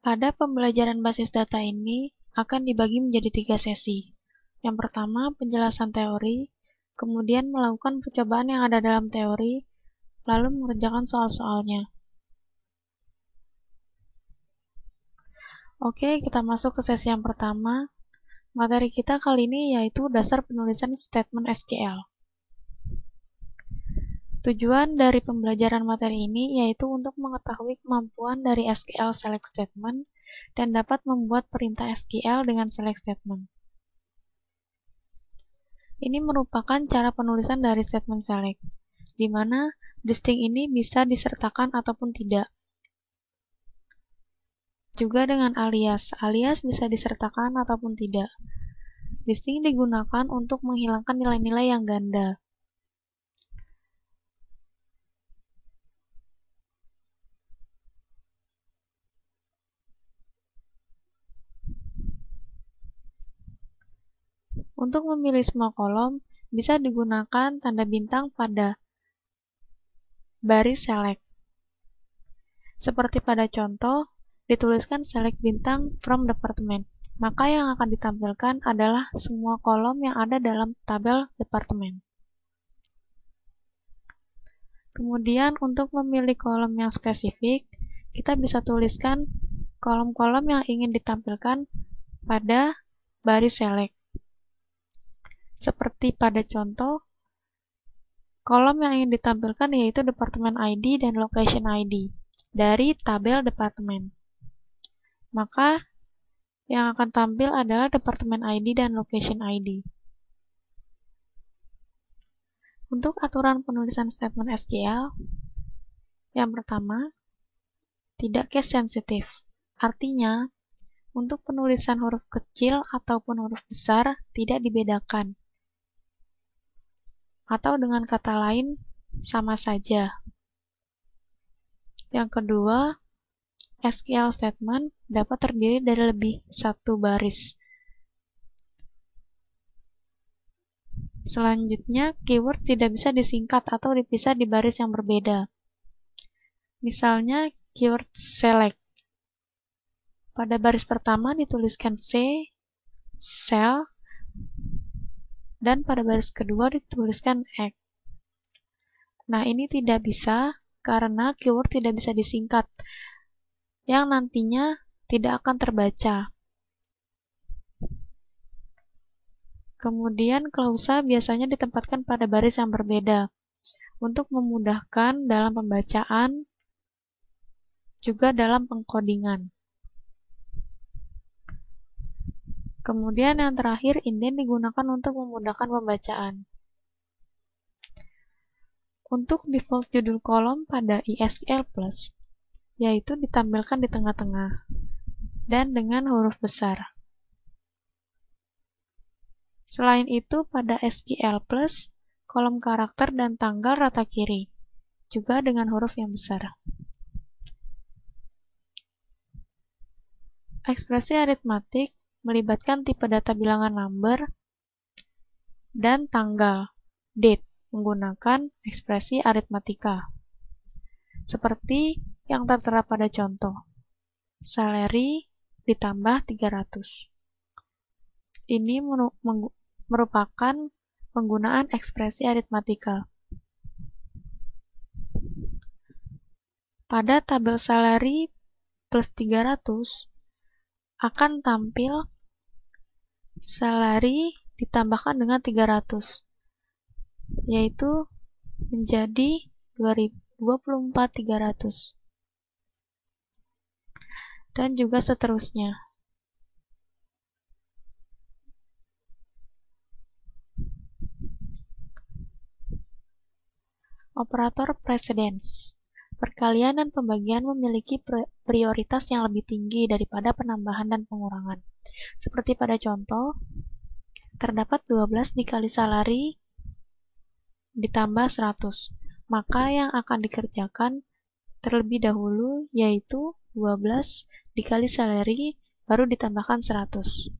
Pada pembelajaran basis data ini akan dibagi menjadi 3 sesi. Yang pertama, penjelasan teori, kemudian melakukan percobaan yang ada dalam teori, lalu mengerjakan soal-soalnya. Oke, kita masuk ke sesi yang pertama. Materi kita kali ini yaitu dasar penulisan statement SQL. Tujuan dari pembelajaran materi ini yaitu untuk mengetahui kemampuan dari SQL select statement dan dapat membuat perintah SQL dengan select statement. Ini merupakan cara penulisan dari statement select, di mana distinct ini bisa disertakan ataupun tidak. Juga dengan alias bisa disertakan ataupun tidak. Distinct digunakan untuk menghilangkan nilai-nilai yang ganda. Untuk memilih semua kolom, bisa digunakan tanda bintang pada baris select. Seperti pada contoh, dituliskan select bintang from department, maka yang akan ditampilkan adalah semua kolom yang ada dalam tabel departemen. Kemudian untuk memilih kolom yang spesifik, kita bisa tuliskan kolom-kolom yang ingin ditampilkan pada baris select. Seperti pada contoh, kolom yang ingin ditampilkan yaitu departemen ID dan location ID dari tabel departemen. Maka yang akan tampil adalah departemen ID dan location ID. Untuk aturan penulisan statement SQL, yang pertama, tidak case sensitive. Artinya, untuk penulisan huruf kecil ataupun huruf besar tidak dibedakan. Atau dengan kata lain, sama saja. Yang kedua, SQL statement dapat terdiri dari lebih satu baris. Selanjutnya, keyword tidak bisa disingkat atau dipisah di baris yang berbeda. Misalnya, keyword select. Pada baris pertama dituliskan C, cell, dan pada baris kedua dituliskan X. Nah, ini tidak bisa karena keyword tidak bisa disingkat, yang nantinya tidak akan terbaca. Kemudian, klausa biasanya ditempatkan pada baris yang berbeda, untuk memudahkan dalam pembacaan, juga dalam pengkodingan. Kemudian yang terakhir, indent digunakan untuk memudahkan pembacaan. Untuk default judul kolom pada ISQL+, yaitu ditampilkan di tengah-tengah, dan dengan huruf besar. Selain itu, pada SQL+, kolom karakter dan tanggal rata kiri, juga dengan huruf yang besar. Ekspresi aritmatik melibatkan tipe data bilangan number dan tanggal, date, menggunakan ekspresi aritmatika. Seperti yang tertera pada contoh, salary ditambah 300. Ini merupakan penggunaan ekspresi aritmatika. Pada tabel salary plus 300, akan tampil salary ditambahkan dengan 300, yaitu menjadi 24.300, dan juga seterusnya. Operator precedence. Perkalian dan pembagian memiliki prioritas yang lebih tinggi daripada penambahan dan pengurangan. Seperti pada contoh, terdapat 12 dikali salary ditambah 100. Maka yang akan dikerjakan terlebih dahulu yaitu 12 dikali salary baru ditambahkan 100.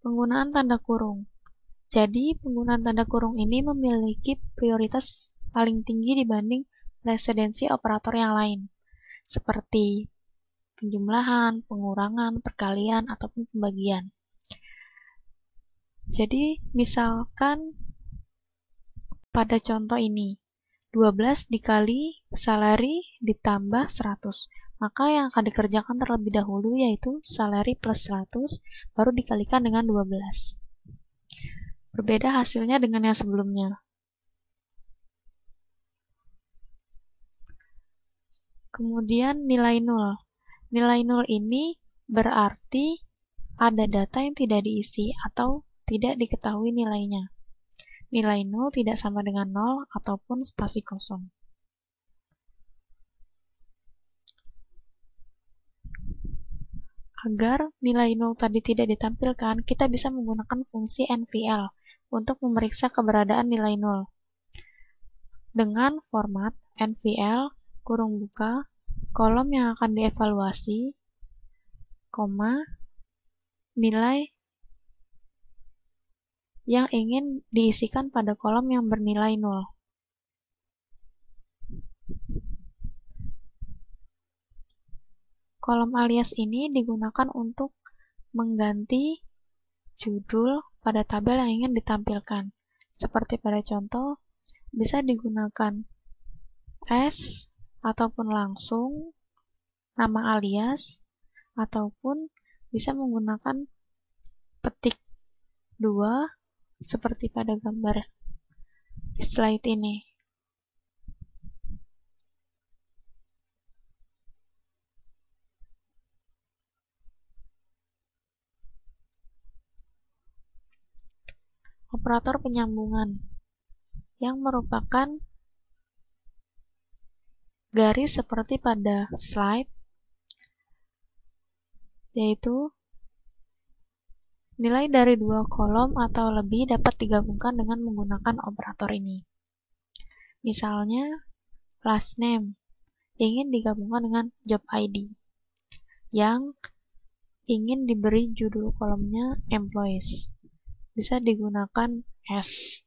Penggunaan tanda kurung. Jadi, penggunaan tanda kurung ini memiliki prioritas paling tinggi dibanding presidensi operator yang lain, seperti penjumlahan, pengurangan, perkalian, ataupun pembagian. Jadi, misalkan pada contoh ini, 12 dikali salary ditambah 100. Maka yang akan dikerjakan terlebih dahulu yaitu salary plus 100, baru dikalikan dengan 12. Berbeda hasilnya dengan yang sebelumnya. Kemudian nilai 0. Nilai 0 ini berarti ada data yang tidak diisi atau tidak diketahui nilainya. Nilai 0 tidak sama dengan 0 ataupun spasi kosong. Agar nilai 0 tadi tidak ditampilkan, kita bisa menggunakan fungsi NVL untuk memeriksa keberadaan nilai 0. Dengan format NVL, kurung buka, kolom yang akan dievaluasi, koma, nilai yang ingin diisikan pada kolom yang bernilai 0. Kolom alias ini digunakan untuk mengganti judul pada tabel yang ingin ditampilkan. Seperti pada contoh, bisa digunakan S ataupun langsung nama alias, ataupun bisa menggunakan petik 2 seperti pada gambar di slide ini. Operator penyambungan yang merupakan garis seperti pada slide, yaitu nilai dari dua kolom atau lebih dapat digabungkan dengan menggunakan operator ini. Misalnya, last name ingin digabungkan dengan job ID yang ingin diberi judul kolomnya employees. Bisa digunakan S.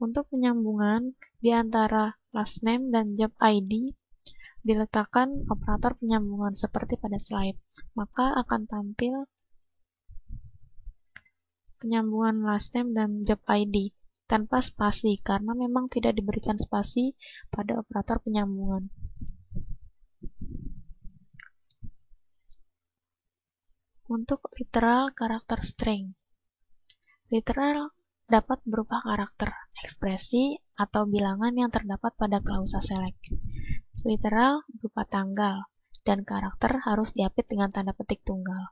Untuk penyambungan di antara last name dan job ID, diletakkan operator penyambungan seperti pada slide. Maka akan tampil penyambungan last name dan job ID tanpa spasi, karena memang tidak diberikan spasi pada operator penyambungan. Untuk literal karakter string, literal dapat berupa karakter, ekspresi, atau bilangan yang terdapat pada klausa select. Literal berupa tanggal, dan karakter harus diapit dengan tanda petik tunggal.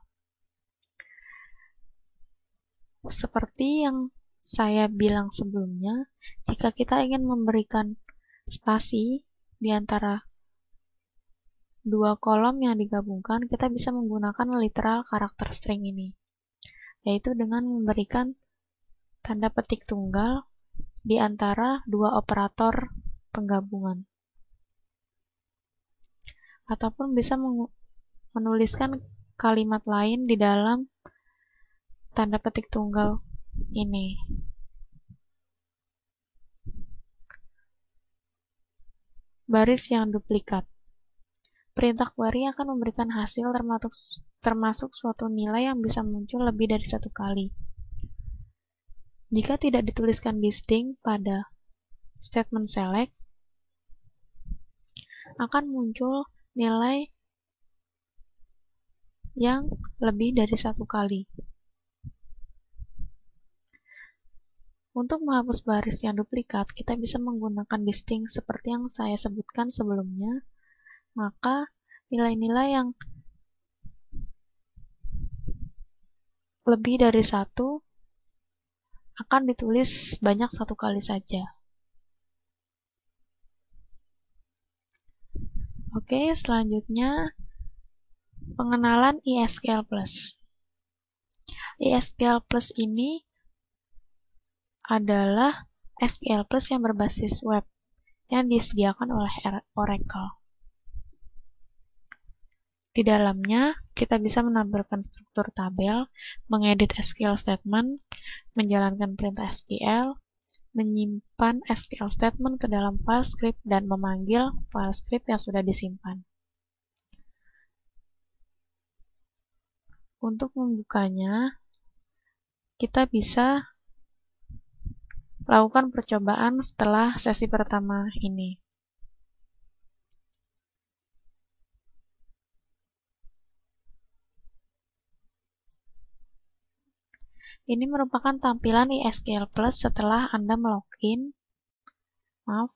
Seperti yang saya bilang sebelumnya, jika kita ingin memberikan spasi di antara dua kolom yang digabungkan, kita bisa menggunakan literal karakter string ini, yaitu dengan memberikan tanda petik tunggal di antara dua operator penggabungan. Ataupun bisa menuliskan kalimat lain di dalam tanda petik tunggal ini. Baris yang duplikat. Perintah query akan memberikan hasil termasuk suatu nilai yang bisa muncul lebih dari satu kali. Jika tidak dituliskan distinct pada statement select, akan muncul nilai yang lebih dari satu kali. Untuk menghapus baris yang duplikat, kita bisa menggunakan distinct seperti yang saya sebutkan sebelumnya. Maka nilai-nilai yang lebih dari satu akan ditulis banyak satu kali saja. Oke, selanjutnya pengenalan ISQL+. ISQL+ ini adalah SQL+ yang berbasis web yang disediakan oleh Oracle. Di dalamnya, kita bisa menampilkan struktur tabel, mengedit SQL statement, menjalankan perintah SQL, menyimpan SQL statement ke dalam file script, dan memanggil file script yang sudah disimpan. Untuk membukanya, kita bisa lakukan percobaan setelah sesi pertama ini. Ini merupakan tampilan iSQL Plus setelah Anda melogin.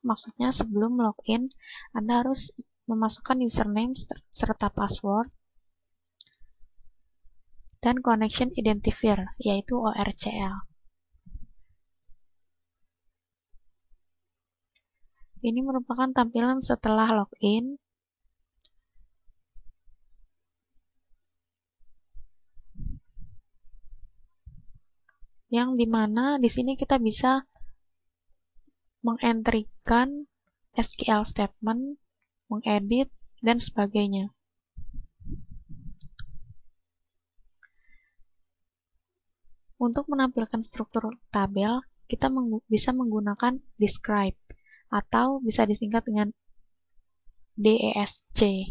Maksudnya sebelum login, Anda harus memasukkan username serta password dan connection identifier, yaitu ORCL. Ini merupakan tampilan setelah login. Yang dimana di sini kita bisa mengentrikan SQL statement, mengedit, dan sebagainya. Untuk menampilkan struktur tabel, kita bisa menggunakan describe, atau bisa disingkat dengan DESC.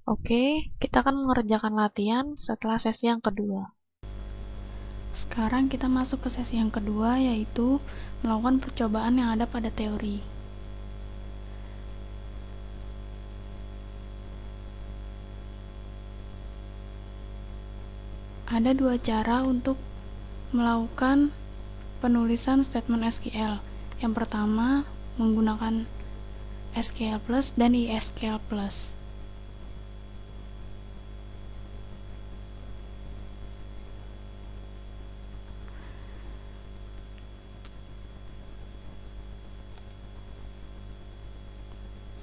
Oke, kita akan mengerjakan latihan setelah sesi yang kedua. Sekarang kita masuk ke sesi yang kedua, yaitu melakukan percobaan yang ada pada teori. Ada dua cara untuk melakukan penulisan statement SQL. Yang pertama, menggunakan SQL Plus dan iSQL Plus.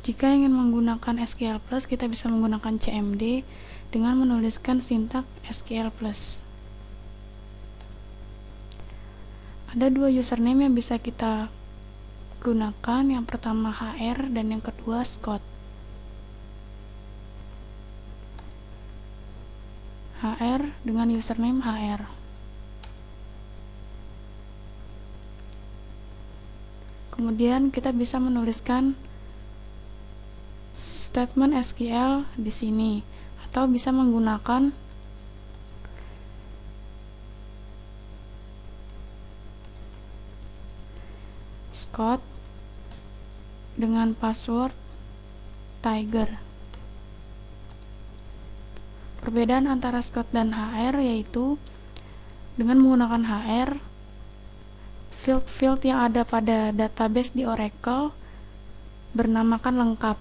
Jika ingin menggunakan SQL Plus, kita bisa menggunakan CMD dengan menuliskan sintak SQL Plus. Ada dua username yang bisa kita gunakan, yang pertama HR dan yang kedua Scott. HR dengan username HR. Kemudian kita bisa menuliskan statement SQL di sini, atau bisa menggunakan Scott dengan password Tiger. Perbedaan antara Scott dan HR yaitu dengan menggunakan HR, field-field yang ada pada database di Oracle bernamakan lengkap.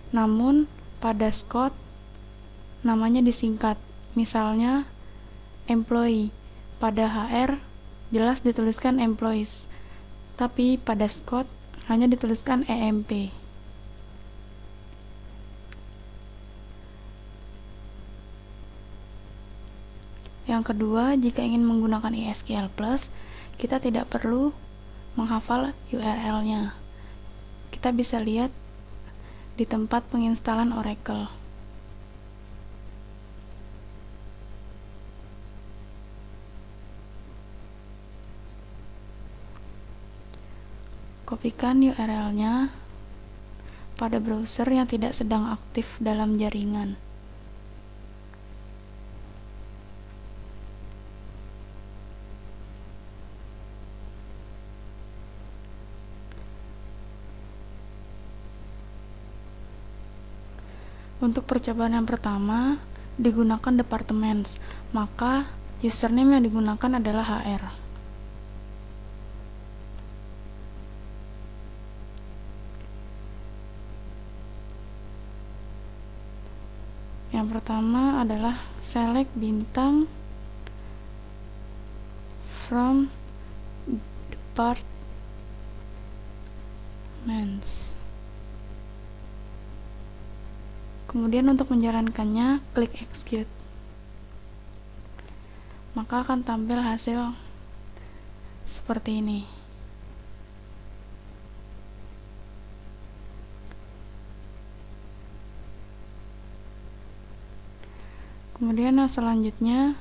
Namun pada Scott namanya disingkat. Misalnya employee. Pada HR jelas dituliskan employees, tapi pada Scott hanya dituliskan EMP. Yang kedua, jika ingin menggunakan iSQL Plus, kita tidak perlu menghafal URL-nya. Kita bisa lihat di tempat penginstalan Oracle. Kopikan URL-nya pada browser yang tidak sedang aktif dalam jaringan. Untuk percobaan yang pertama, digunakan departments, maka username yang digunakan adalah HR. Yang pertama adalah select bintang from departments. Kemudian untuk menjalankannya, klik execute. maka akan tampil hasil seperti ini. Kemudian yang selanjutnya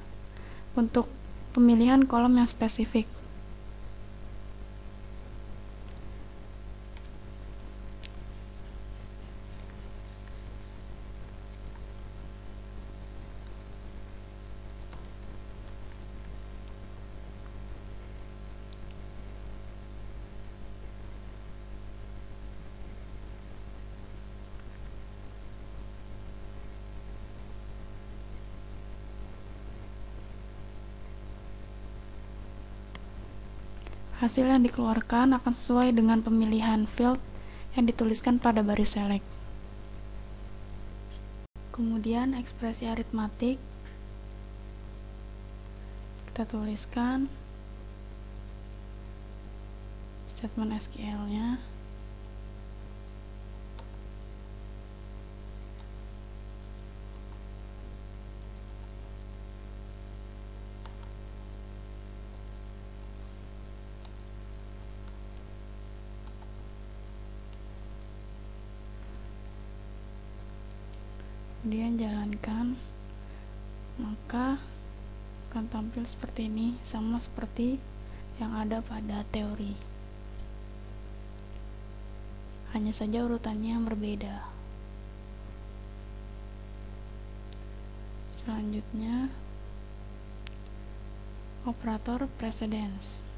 untuk pemilihan kolom yang spesifik. Hasil yang dikeluarkan akan sesuai dengan pemilihan field yang dituliskan pada baris select. Kemudian ekspresi aritmatik kita tuliskan statement SQL-nya. Kemudian jalankan, maka akan tampil seperti ini, sama seperti yang ada pada teori, hanya saja urutannya yang berbeda. Selanjutnya operator precedence.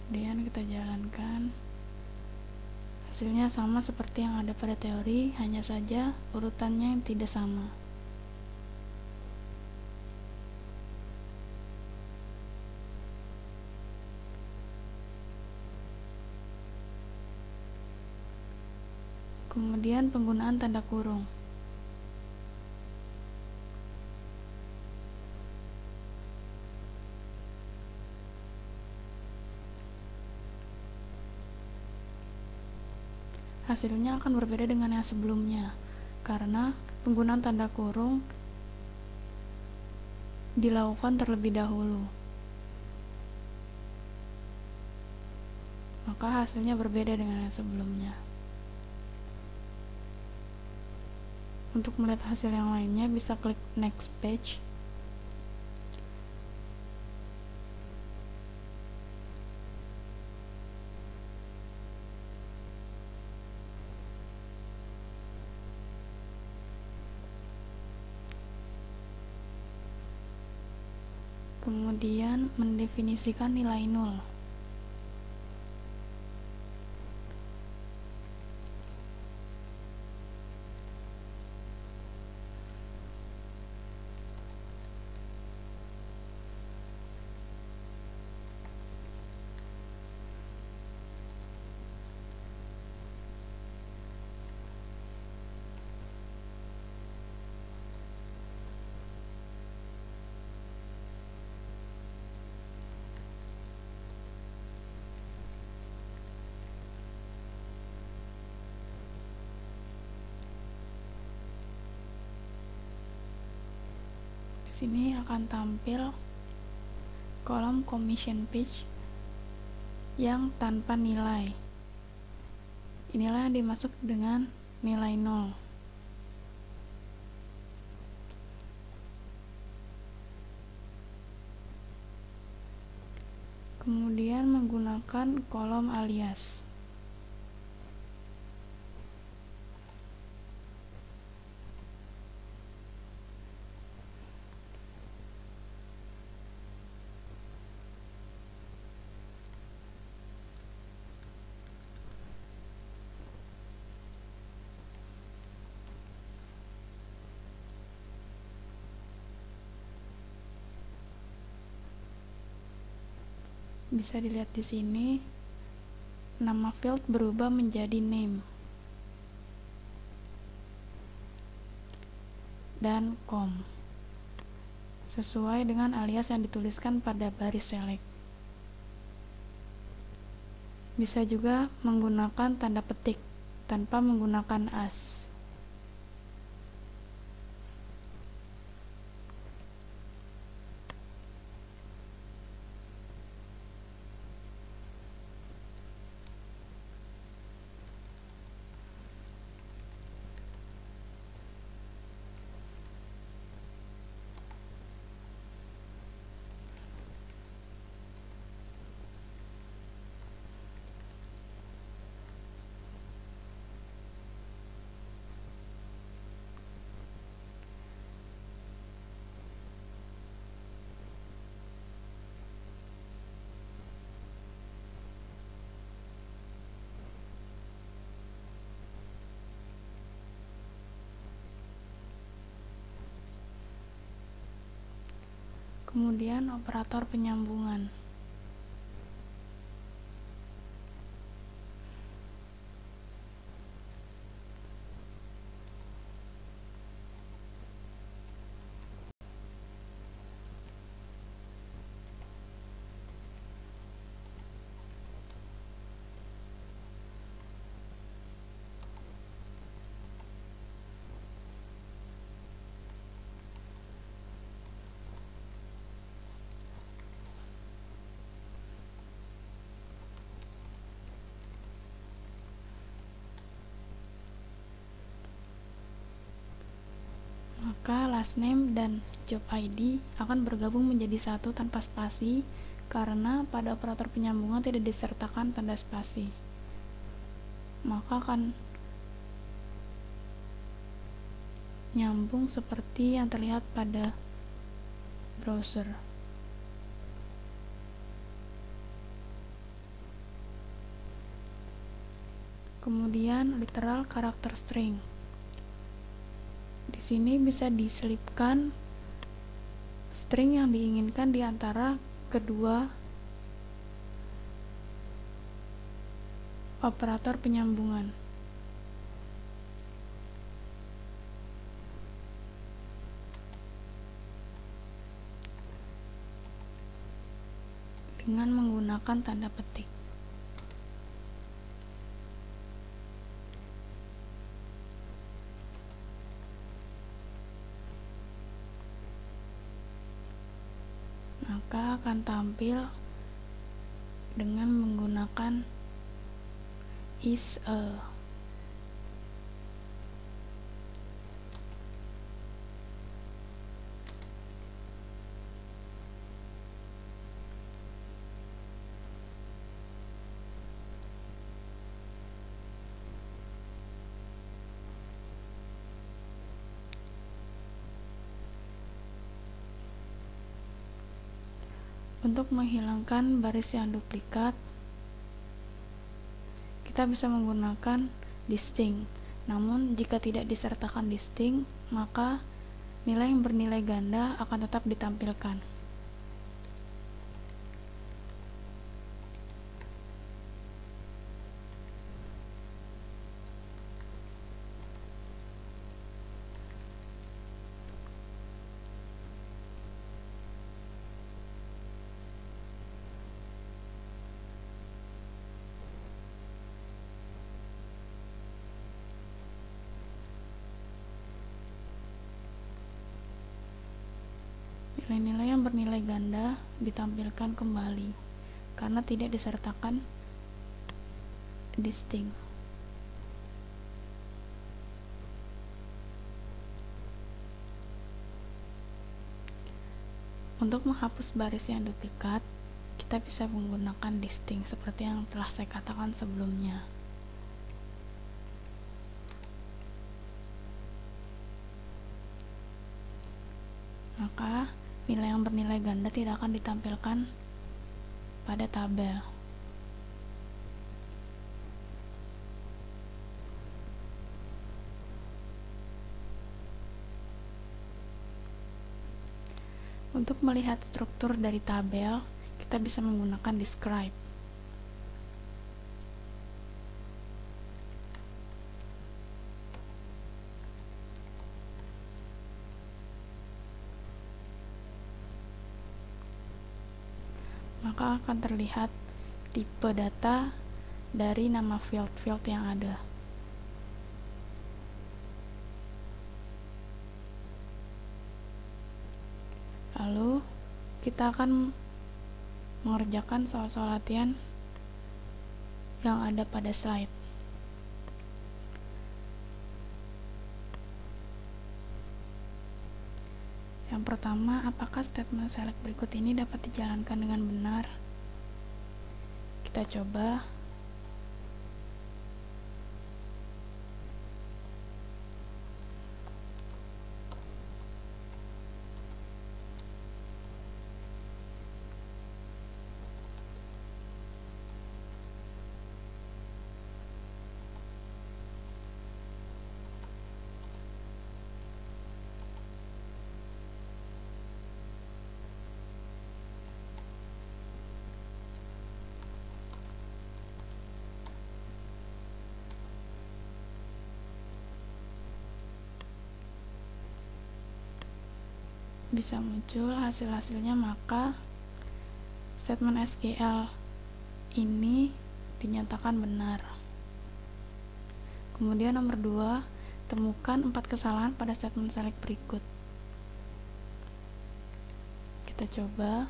Kemudian kita jalankan, hasilnya sama seperti yang ada pada teori, hanya saja urutannya yang tidak sama. Kemudian penggunaan tanda kurung. Hasilnya akan berbeda dengan yang sebelumnya, karena penggunaan tanda kurung dilakukan terlebih dahulu. Maka hasilnya berbeda dengan yang sebelumnya. Untuk melihat hasil yang lainnya bisa klik next page. Kemudian mendefinisikan nilai nol. Di sini akan tampil kolom commission page yang tanpa nilai. Inilah yang dimaksud dengan nilai 0. Kemudian menggunakan kolom alias. Bisa dilihat di sini, nama field berubah menjadi name dan com. sesuai dengan alias yang dituliskan pada baris select. Bisa juga menggunakan tanda petik tanpa menggunakan as. Kemudian operator penyambungan. Maka last name dan job ID akan bergabung menjadi satu tanpa spasi karena pada operator penyambungan tidak disertakan tanda spasi. Maka akan nyambung seperti yang terlihat pada browser. Kemudian literal karakter string. Di sini bisa diselipkan string yang diinginkan di antara kedua operator penyambungan. Dengan menggunakan tanda petik. Maka akan tampil dengan menggunakan is a. Untuk menghilangkan baris yang duplikat, kita bisa menggunakan distinct. Namun, jika tidak disertakan distinct, maka nilai yang bernilai ganda akan tetap ditampilkan. Nilai-nilai yang bernilai ganda ditampilkan kembali karena tidak disertakan distinct. Untuk menghapus baris yang duplikat, kita bisa menggunakan distinct seperti yang telah saya katakan sebelumnya. Maka nilai yang bernilai ganda tidak akan ditampilkan pada tabel. Untuk melihat struktur dari tabel, kita bisa menggunakan describe. maka akan terlihat tipe data dari nama field-field yang ada. Lalu kita akan mengerjakan soal-soal latihan yang ada pada slide. Yang pertama, apakah statement select berikut ini dapat dijalankan dengan benar? Kita coba. Bisa muncul hasil-hasilnya, maka statement SQL ini dinyatakan benar. Kemudian nomor 2, temukan 4 kesalahan pada statement select berikut. Kita coba.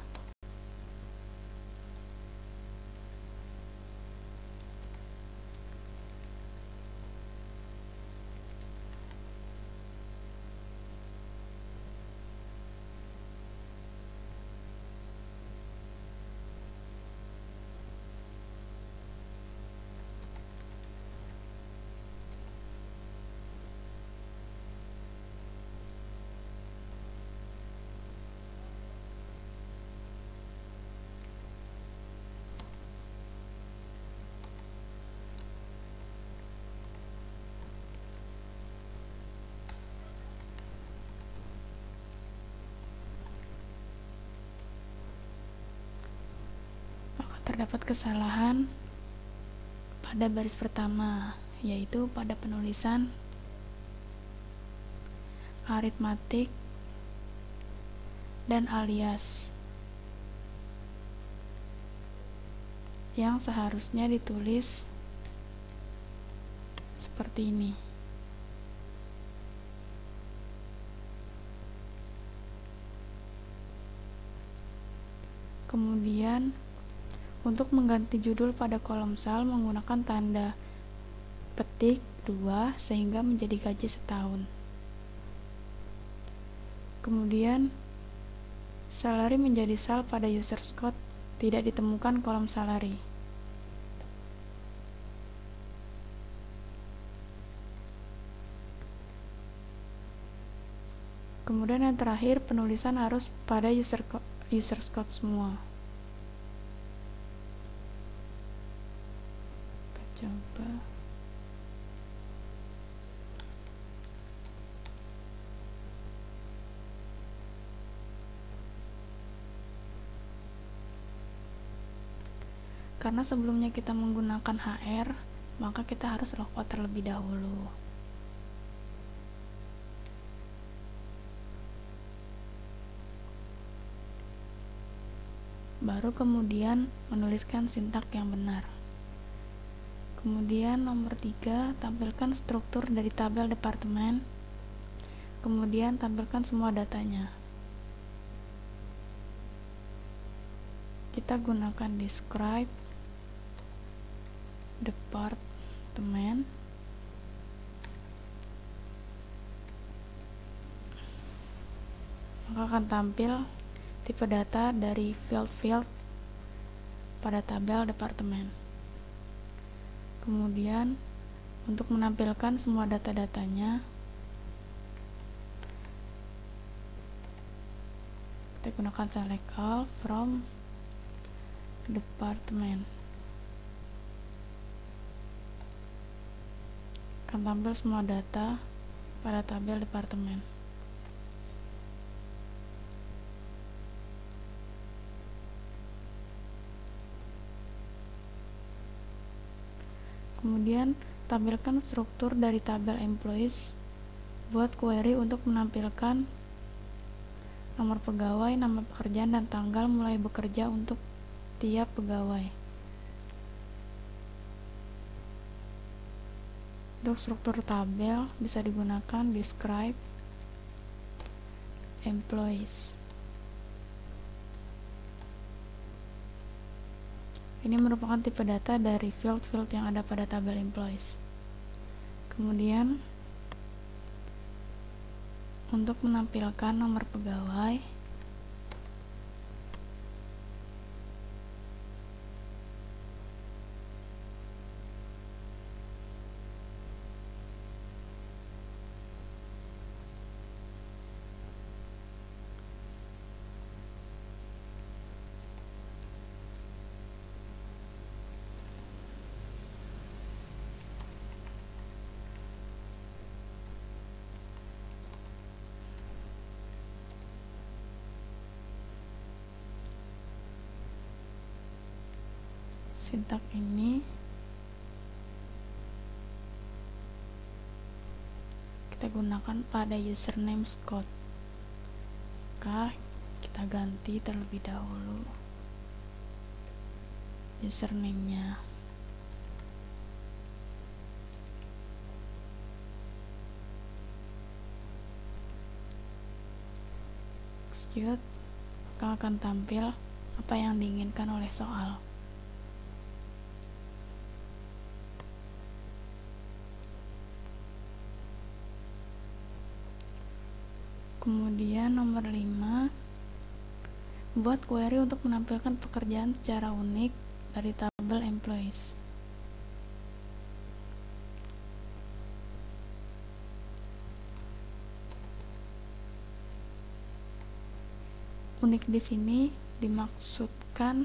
Terdapat kesalahan pada baris pertama, yaitu pada penulisan aritmatik dan alias yang seharusnya ditulis seperti ini. Kemudian untuk mengganti judul pada kolom sel menggunakan tanda petik 2 sehingga menjadi gaji setahun. Kemudian salary menjadi sel pada users code, tidak ditemukan kolom salary. Kemudian yang terakhir, penulisan harus pada users code semua. Kita coba. Karena sebelumnya kita menggunakan HR, maka kita harus logout terlebih dahulu. Baru kemudian menuliskan sintak yang benar. Kemudian nomor 3, tampilkan struktur dari tabel departemen. Kemudian tampilkan semua datanya. Kita gunakan describe departemen. Maka akan tampil tipe data dari field-field pada tabel departemen. Kemudian untuk menampilkan semua data-datanya, kita gunakan select all from department. Akan tampil semua data pada tabel departemen. Kemudian tampilkan struktur dari tabel employees. Buat query untuk menampilkan nomor pegawai, nama pekerjaan, dan tanggal mulai bekerja untuk tiap pegawai. Untuk struktur tabel bisa digunakan describe employees. Ini merupakan tipe data dari field-field yang ada pada tabel employees. Kemudian untuk menampilkan nomor pegawai, sintak ini kita gunakan pada username Scott. Maka kita ganti terlebih dahulu username-nya. Execute, maka akan tampil apa yang diinginkan oleh soal. Kemudian nomor 5, buat query untuk menampilkan pekerjaan secara unik dari tabel employees. Unik di sini dimaksudkan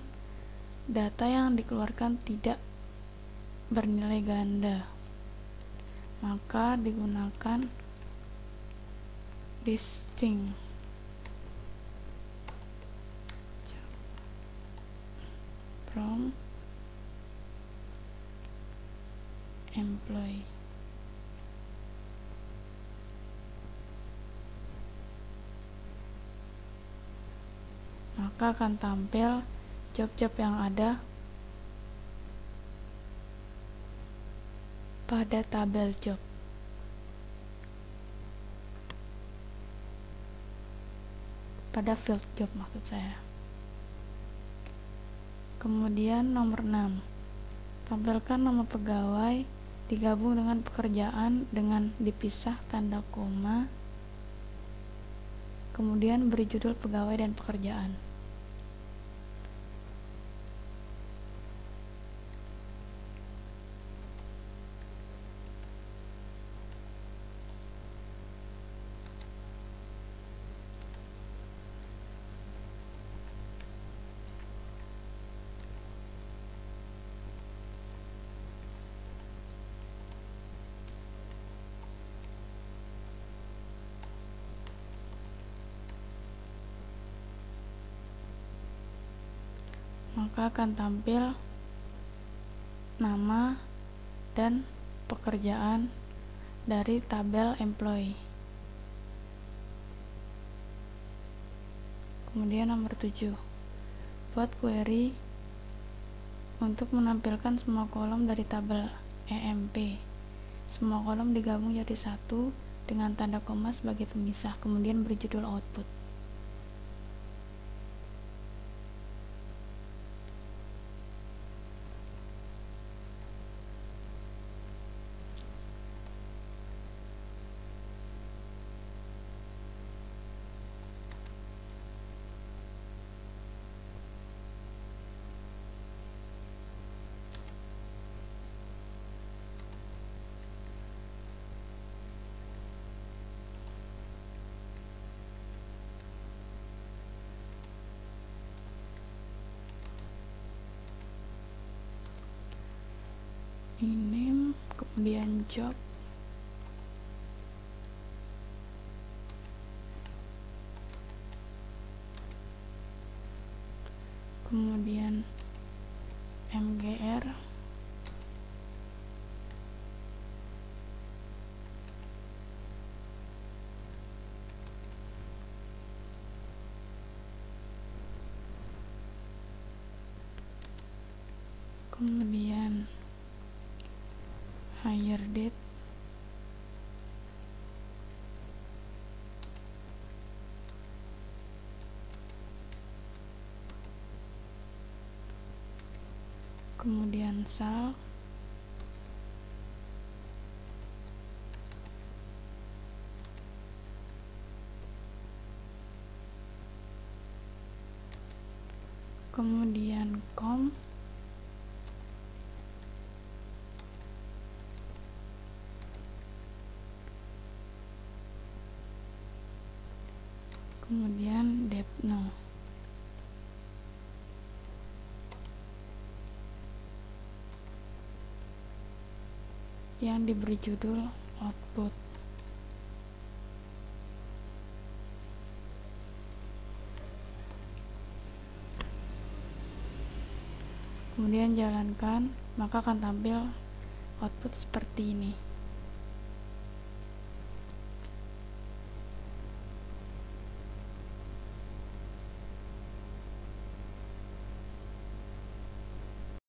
data yang dikeluarkan tidak bernilai ganda. Maka digunakan distinct from employee. Maka akan tampil job-job yang ada pada tabel job. Pada field job maksud saya. Kemudian nomor 6, tampilkan nama pegawai digabung dengan pekerjaan dengan dipisah tanda koma, kemudian beri judul pegawai dan pekerjaan. Maka akan tampil nama dan pekerjaan dari tabel employee. Kemudian nomor 7, buat query untuk menampilkan semua kolom dari tabel EMP. Semua kolom digabung jadi satu dengan tanda koma sebagai pemisah, kemudian beri judul output. Name, kemudian job, kemudian MGR, kemudian hire date, kemudian sal, kemudian com, kemudian depno. Yang diberi judul output. Kemudian jalankan, maka akan tampil output seperti ini.